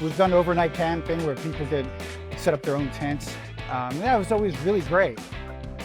We've done overnight camping where people could set up their own tents. That was always really great,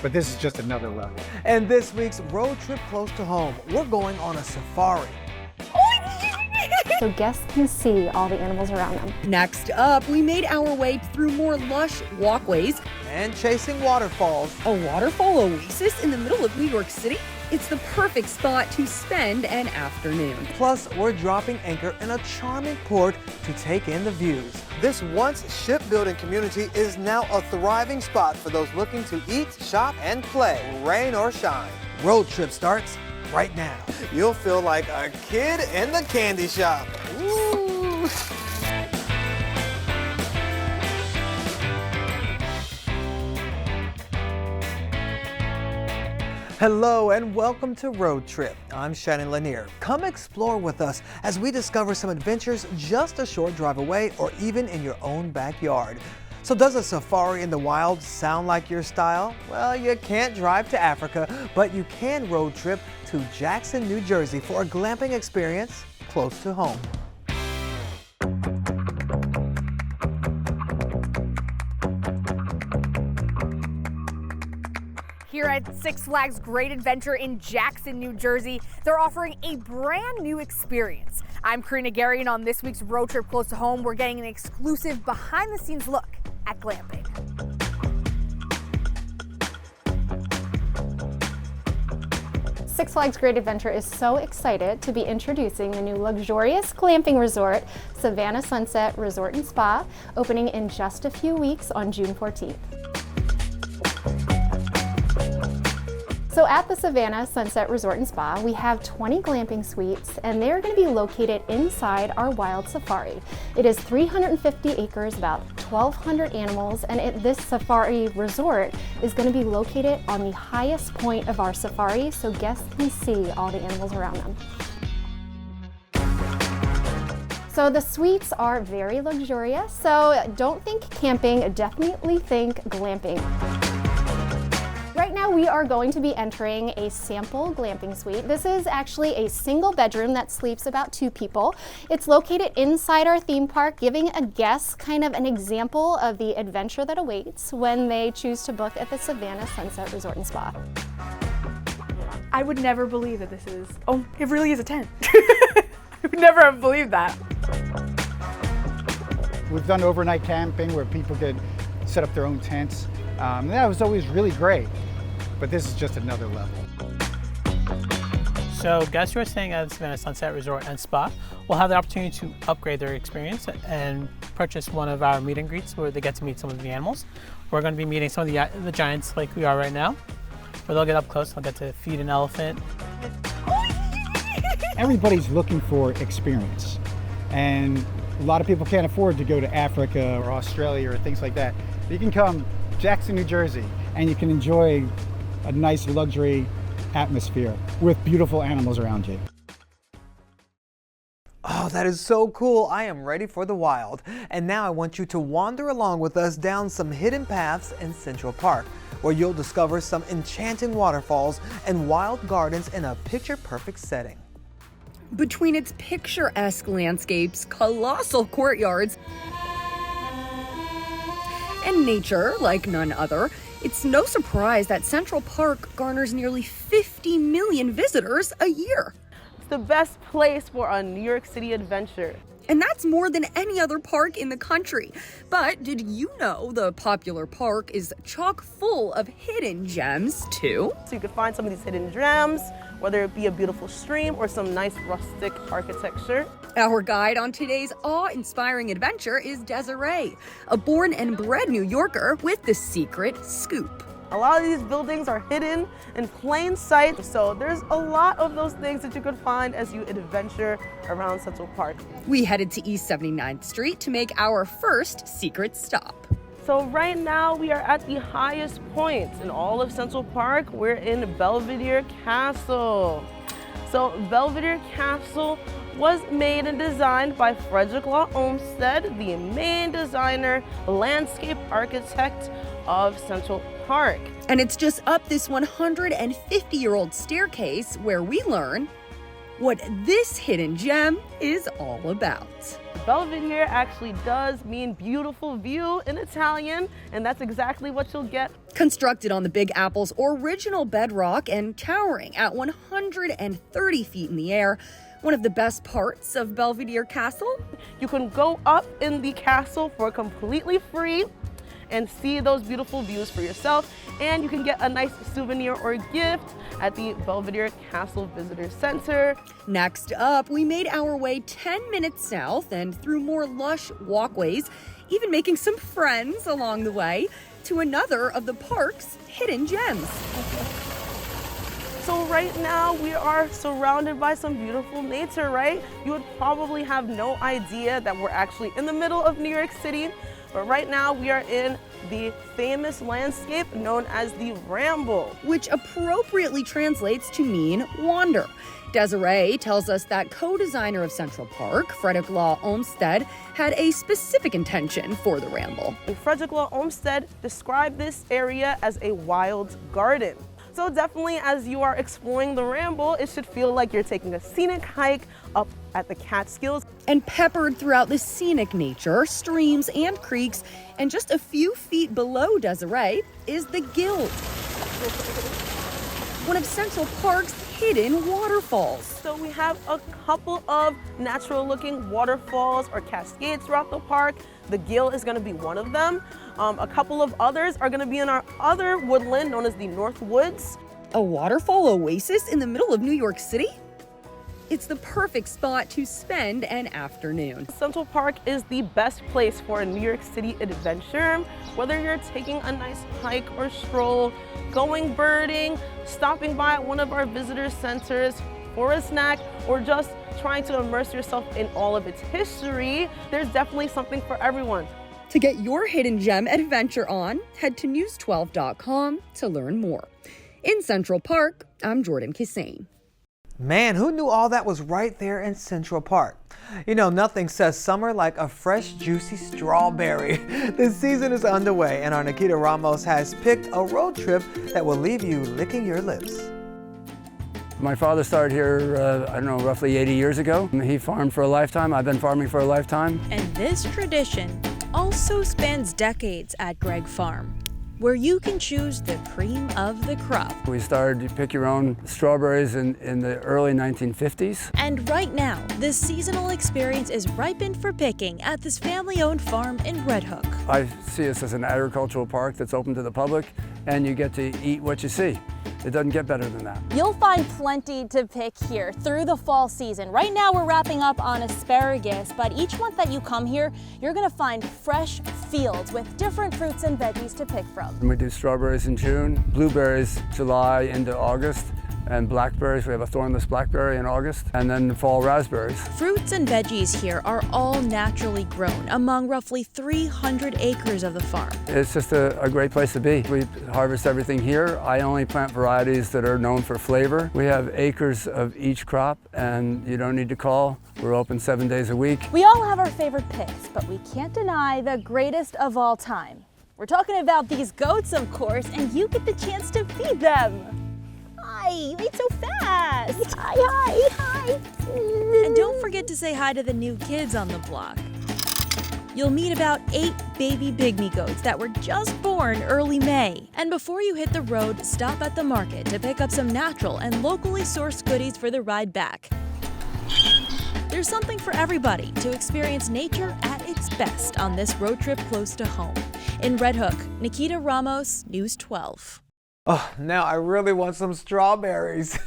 but this is just another level. And this week's road trip close to home, we're going on a safari. So guests can see all the animals around them. Next up, we made our way through more lush walkways. And chasing waterfalls. A waterfall oasis in the middle of New York City? It's the perfect spot to spend an afternoon. Plus, we're dropping anchor in a charming port to take in the views. This once shipbuilding community is now a thriving spot for those looking to eat, shop, and play, rain or shine. Road trip starts right now. You'll feel like a kid in the candy shop. Ooh. Hello and welcome to Road Trip. I'm Shannon Lanier. Come explore with us as we discover some adventures just a short drive away or even in your own backyard. So does a safari in the wild sound like your style? Well, you can't drive to Africa, but you can road trip to Jackson, New Jersey for a glamping experience close to home. Here at Six Flags Great Adventure in Jackson, New Jersey, they're offering a brand new experience. I'm Karina Gary, and on this week's Road Trip Close to Home, we're getting an exclusive behind-the-scenes look at glamping. Six Flags Great Adventure is so excited to be introducing the new luxurious glamping resort, Savannah Sunset Resort and Spa, opening in just a few weeks on June 14th. So at the Savannah Sunset Resort and Spa, we have 20 glamping suites, and they're going to be located inside our wild safari. It is 350 acres, about 1,200 animals, and this safari resort is going to be located on the highest point of our safari, so guests can see all the animals around them. So the suites are very luxurious, so don't think camping, definitely think glamping. Right now we are going to be entering a sample glamping suite. This is actually a single bedroom that sleeps about 2 people. It's located inside our theme park, giving a guest kind of an example of the adventure that awaits when they choose to book at the Savannah Sunset Resort and Spa. I would never believe that this is, oh, it really is a tent. I would never have believed that. We've done overnight camping where people could set up their own tents. That was always really great, but this is just another level. So guests who are staying at the Savannah Sunset Resort and Spa will have the opportunity to upgrade their experience and purchase one of our meet and greets where they get to meet some of the animals. We're going to be meeting some of the giants like we are right now, where they'll get up close, they'll get to feed an elephant. Everybody's looking for experience, and a lot of people can't afford to go to Africa or Australia or things like that. You can come Jackson, New Jersey, and you can enjoy a nice luxury atmosphere with beautiful animals around you. Oh, that is so cool. I am ready for the wild. And now I want you to wander along with us down some hidden paths in Central Park, where you'll discover some enchanting waterfalls and wild gardens in a picture-perfect setting. Between its picturesque landscapes, colossal courtyards, and nature like none other, it's no surprise that Central Park garners nearly 50 million visitors a year. It's the best place for a New York City adventure. And that's more than any other park in the country. But did you know the popular park is chock full of hidden gems too? So you could find some of these hidden gems, whether it be a beautiful stream or some nice rustic architecture. Our guide on today's awe-inspiring adventure is Desiree, a born and bred New Yorker with the secret scoop. A lot of these buildings are hidden in plain sight, so there's a lot of those things that you could find as you adventure around Central Park. We headed to East 79th Street to make our first secret stop. So right now we are at the highest point in all of Central Park. We're in Belvedere Castle. So Belvedere Castle was made and designed by Frederick Law Olmsted, the main designer, landscape architect of Central Park. And it's just up this 150-year-old staircase where we learn what this hidden gem is all about. Belvedere actually does mean beautiful view in Italian, and that's exactly what you'll get. Constructed on the Big Apple's original bedrock and towering at 130 feet in the air, one of the best parts of Belvedere Castle? You can go up in the castle for completely free and see those beautiful views for yourself, and you can get a nice souvenir or gift at the Belvedere Castle Visitor Center. Next up, we made our way 10 minutes south and through more lush walkways, even making some friends along the way, to another of the park's hidden gems. So right now we are surrounded by some beautiful nature, right? You would probably have no idea that we're actually in the middle of New York City, but right now we are in the famous landscape known as the Ramble, which appropriately translates to mean wander. Desiree tells us that co-designer of Central Park, Frederick Law Olmsted, had a specific intention for the Ramble. And Frederick Law Olmsted described this area as a wild garden. So definitely as you are exploring the Ramble, it should feel like you're taking a scenic hike up at the Catskills. And peppered throughout the scenic nature, streams and creeks, and just a few feet below Desiree is the Guild, one of Central Park's hidden waterfalls. So we have a couple of natural looking waterfalls or cascades throughout the park. The Gill is going to be one of them. A couple of others are going to be in our other woodland known as the North Woods. A waterfall oasis in the middle of New York City? It's the perfect spot to spend an afternoon. Central Park is the best place for a New York City adventure. Whether you're taking a nice hike or stroll, going birding, stopping by at one of our visitor centers for a snack, or just trying to immerse yourself in all of its history, there's definitely something for everyone. To get your hidden gem adventure on, head to news12.com to learn more. In Central Park, I'm Jordan Kissane. Man, who knew all that was right there in Central Park? You know, nothing says summer like a fresh, juicy strawberry. The season is underway, and our Nikita Ramos has picked a road trip that will leave you licking your lips. My father started here, I don't know, roughly 80 years ago. He farmed for a lifetime. I've been farming for a lifetime. And this tradition also spans decades at Greig Farm, where you can choose the cream of the crop. We started to pick your own strawberries in the early 1950s. And right now, this seasonal experience is ripened for picking at this family-owned farm in Red Hook. I see us as an agricultural park that's open to the public, and you get to eat what you see. It doesn't get better than that. You'll find plenty to pick here through the fall season. Right now we're wrapping up on asparagus, but each month that you come here, you're gonna find fresh fields with different fruits and veggies to pick from. We do strawberries in June, blueberries July into August, and blackberries. We have a thornless blackberry in August, and then fall raspberries. Fruits and veggies here are all naturally grown among roughly 300 acres of the farm. It's just a great place to be. We harvest everything here. I only plant varieties that are known for flavor. We have acres of each crop, and you don't need to call. We're open 7 days a week. We all have our favorite picks, but we can't deny the greatest of all time. We're talking about these goats, of course, and you get the chance to feed them. Hi, you ate so fast. Hi. And don't forget to say hi to the new kids on the block. You'll meet about 8 baby pygmy goats that were just born early May. And before you hit the road, stop at the market to pick up some natural and locally sourced goodies for the ride back. There's something for everybody to experience nature at its best on this road trip close to home. In Red Hook, Nikita Ramos, News 12. Oh, now I really want some strawberries.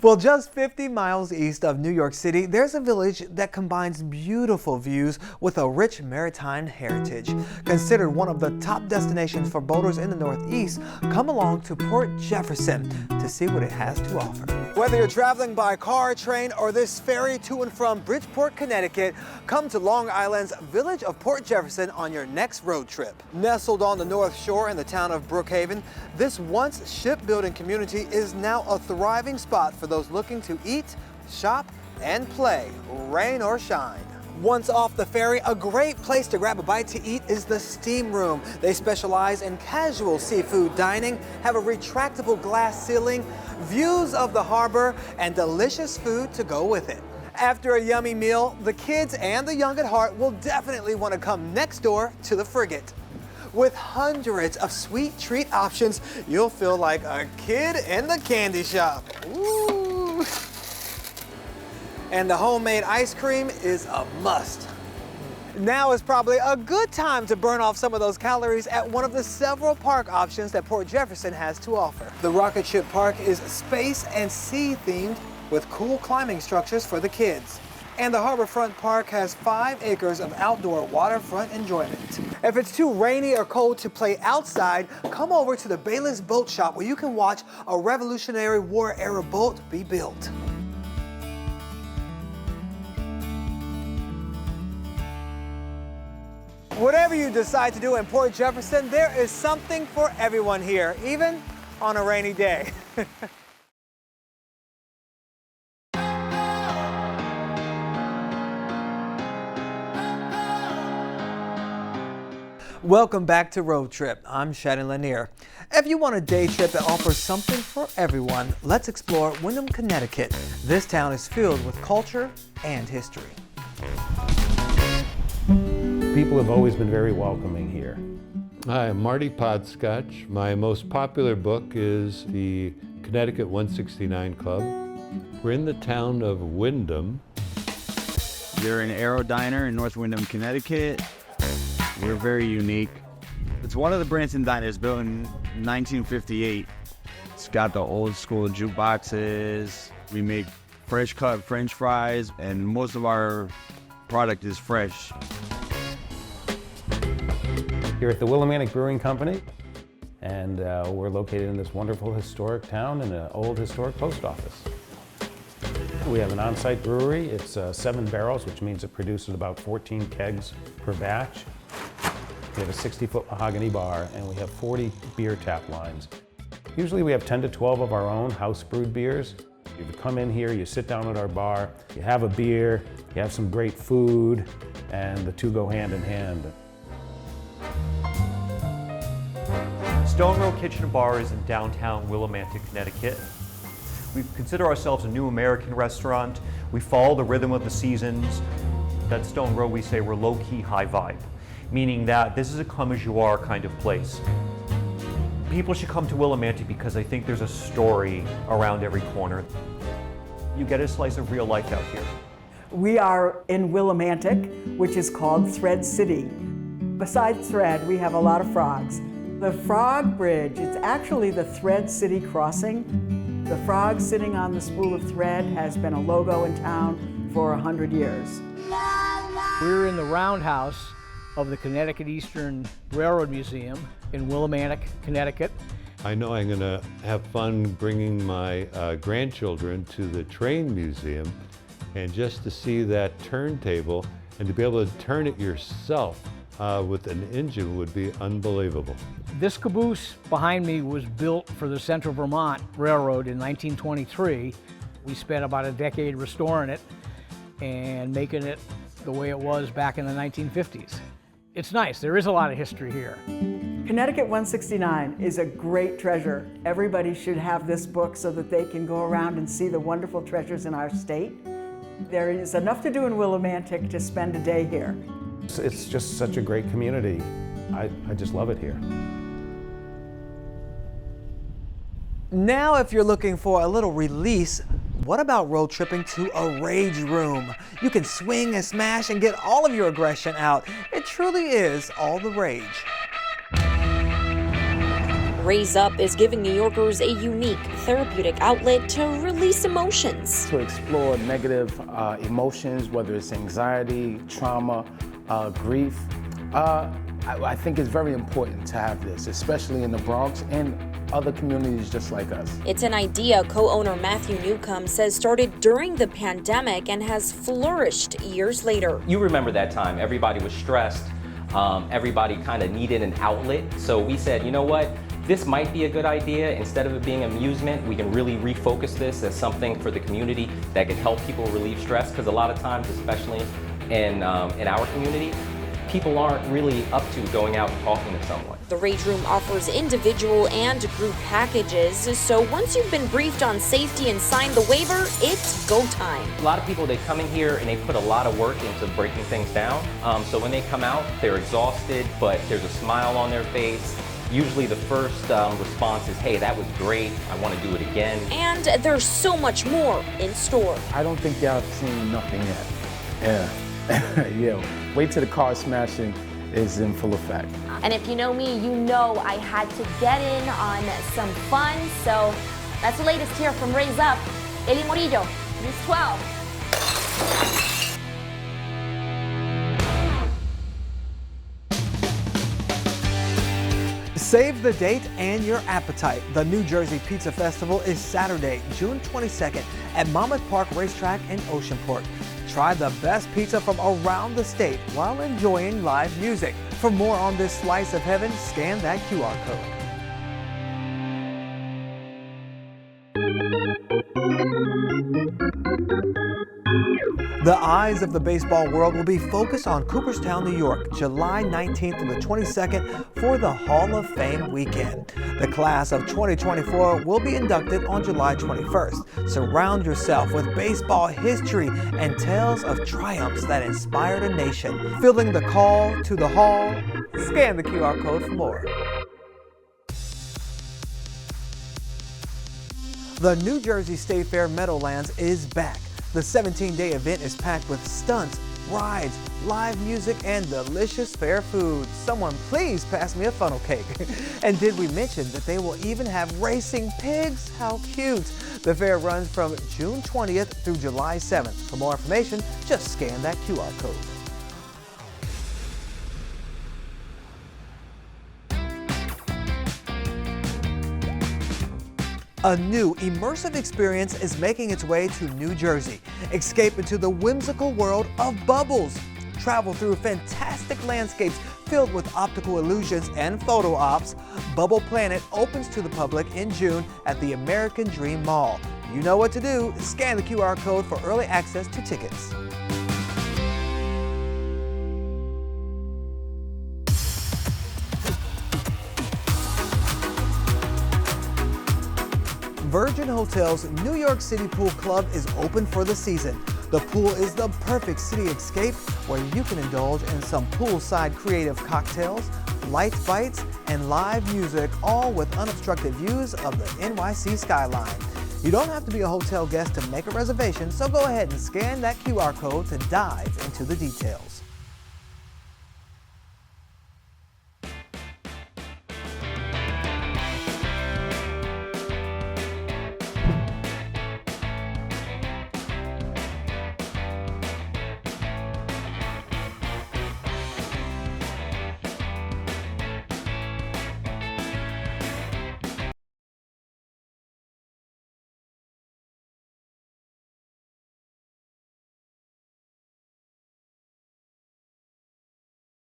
Well, just 50 miles east of New York City, there's a village that combines beautiful views with a rich maritime heritage. Considered one of the top destinations for boaters in the Northeast, come along to Port Jefferson to see what it has to offer. Whether you're traveling by car, train, or this ferry to and from Bridgeport, Connecticut, come to Long Island's village of Port Jefferson on your next road trip. Nestled on the North Shore in the town of Brookhaven, this once shipbuilding community is now a thriving spot for those looking to eat, shop, and play, rain or shine. Once off the ferry, a great place to grab a bite to eat is the Steam Room. They specialize in casual seafood dining, have a retractable glass ceiling, views of the harbor, and delicious food to go with it. After a yummy meal, the kids and the young at heart will definitely want to come next door to the Frigate. With hundreds of sweet treat options, you'll feel like a kid in the candy shop. Ooh. And the homemade ice cream is a must. Now is probably a good time to burn off some of those calories at one of the several park options that Port Jefferson has to offer. The Rocket Ship Park is space and sea themed with cool climbing structures for the kids. And the Harborfront Park has 5 acres of outdoor waterfront enjoyment. If it's too rainy or cold to play outside, come over to the Bayless Boat Shop where you can watch a Revolutionary War era boat be built. Whatever you decide to do in Port Jefferson, there is something for everyone here, even on a rainy day. Welcome back to Road Trip. I'm Shannon Lanier. If you want a day trip that offers something for everyone, let's explore Windham, Connecticut. This town is filled with culture and history. People have always been very welcoming here. Hi, I'm Marty Podscotch. My most popular book is the Connecticut 169 Club. We're in the town of Windham. They're an Aero Diner in North Windham, Connecticut. We're very unique. It's one of the Branson diners built in 1958. It's got the old school jukeboxes. We make fresh cut French fries, and most of our product is fresh. Here at the Willimantic Brewing Company, and we're located in this wonderful historic town in an old historic post office. We have an on-site brewery. It's 7 barrels, which means it produces about 14 kegs per batch. We have a 60-foot mahogany bar, and we have 40 beer tap lines. Usually we have 10 to 12 of our own house-brewed beers. You come in here, you sit down at our bar, you have a beer, you have some great food, and the two go hand in hand. Stone Row Kitchen and Bar is in downtown Willimantic, Connecticut. We consider ourselves a new American restaurant. We follow the rhythm of the seasons. At Stone Row, we say we're low-key, high vibe, meaning that this is a come-as-you-are kind of place. People should come to Willimantic because I think there's a story around every corner. You get a slice of real life out here. We are in Willimantic, which is called Thread City. Besides Thread, we have a lot of frogs. The Frog Bridge, it's actually the Thread City crossing. The frog sitting on the spool of thread has been a logo in town for 100 years. We're in the roundhouse of the Connecticut Eastern Railroad Museum in Willimantic, Connecticut. I know I'm gonna have fun bringing my grandchildren to the train museum, and just to see that turntable and to be able to turn it yourself with an engine would be unbelievable. This caboose behind me was built for the Central Vermont Railroad in 1923. We spent about a decade restoring it and making it the way it was back in the 1950s. It's nice, there is a lot of history here. Connecticut 169 is a great treasure. Everybody should have this book so that they can go around and see the wonderful treasures in our state. There is enough to do in Willimantic to spend a day here. It's just such a great community. I just love it here. Now, if you're looking for a little release, what about road tripping to a rage room? You can swing and smash and get all of your aggression out. It truly is all the rage. Raze Up is giving New Yorkers a unique therapeutic outlet to release emotions. To explore negative emotions, whether it's anxiety, trauma, grief. I think it's very important to have this, especially in the Bronx and other communities just like us. It's an idea co-owner Matthew Newcomb says started during the pandemic and has flourished years later. You remember that time, everybody was stressed, everybody kind of needed an outlet. So we said, you know what, this might be a good idea. Instead of it being amusement, we can really refocus this as something for the community that can help people relieve stress, because a lot of times, especially in our community, people aren't really up to going out and talking to someone. The Raze Room offers individual and group packages, so once you've been briefed on safety and signed the waiver, it's go time. A lot of people, they come in here and they put a lot of work into breaking things down. So when they come out, they're exhausted, but there's a smile on their face. Usually the first response is, hey, that was great, I want to do it again. And there's so much more in store. I don't think y'all have seen nothing yet. Yeah. Yeah. Wait till the car smashing is in full effect. And if you know me, you know I had to get in on some fun. So that's the latest here from Raze Up. Eli Morillo, News 12. Save the date and your appetite. The New Jersey Pizza Festival is Saturday, June 22nd at Monmouth Park Racetrack in Oceanport. Try the best pizza from around the state while enjoying live music. For more on this slice of heaven, scan that QR code. The eyes of the baseball world will be focused on Cooperstown, New York, July 19th to the 22nd for the Hall of Fame weekend. The class of 2024 will be inducted on July 21st. Surround yourself with baseball history and tales of triumphs that inspired a nation. Feeling the call to the hall? Scan the QR code for more. The New Jersey State Fair Meadowlands is back. The 17-day event is packed with stunts, rides, live music, and delicious fair food. Someone please pass me a funnel cake. And did we mention that they will even have racing pigs? How cute. The fair runs from June 20th through July 7th. For more information, just scan that QR code. A new immersive experience is making its way to New Jersey. Escape into the whimsical world of bubbles. Travel through fantastic landscapes filled with optical illusions and photo ops. Bubble Planet opens to the public in June at the American Dream Mall. You know what to do. Scan the QR code for early access to tickets. Virgin Hotels New York City Pool Club is open for the season. The pool is the perfect city escape where you can indulge in some poolside creative cocktails, light bites, and live music, all with unobstructed views of the NYC skyline. You don't have to be a hotel guest to make a reservation, so go ahead and scan that QR code to dive into the details.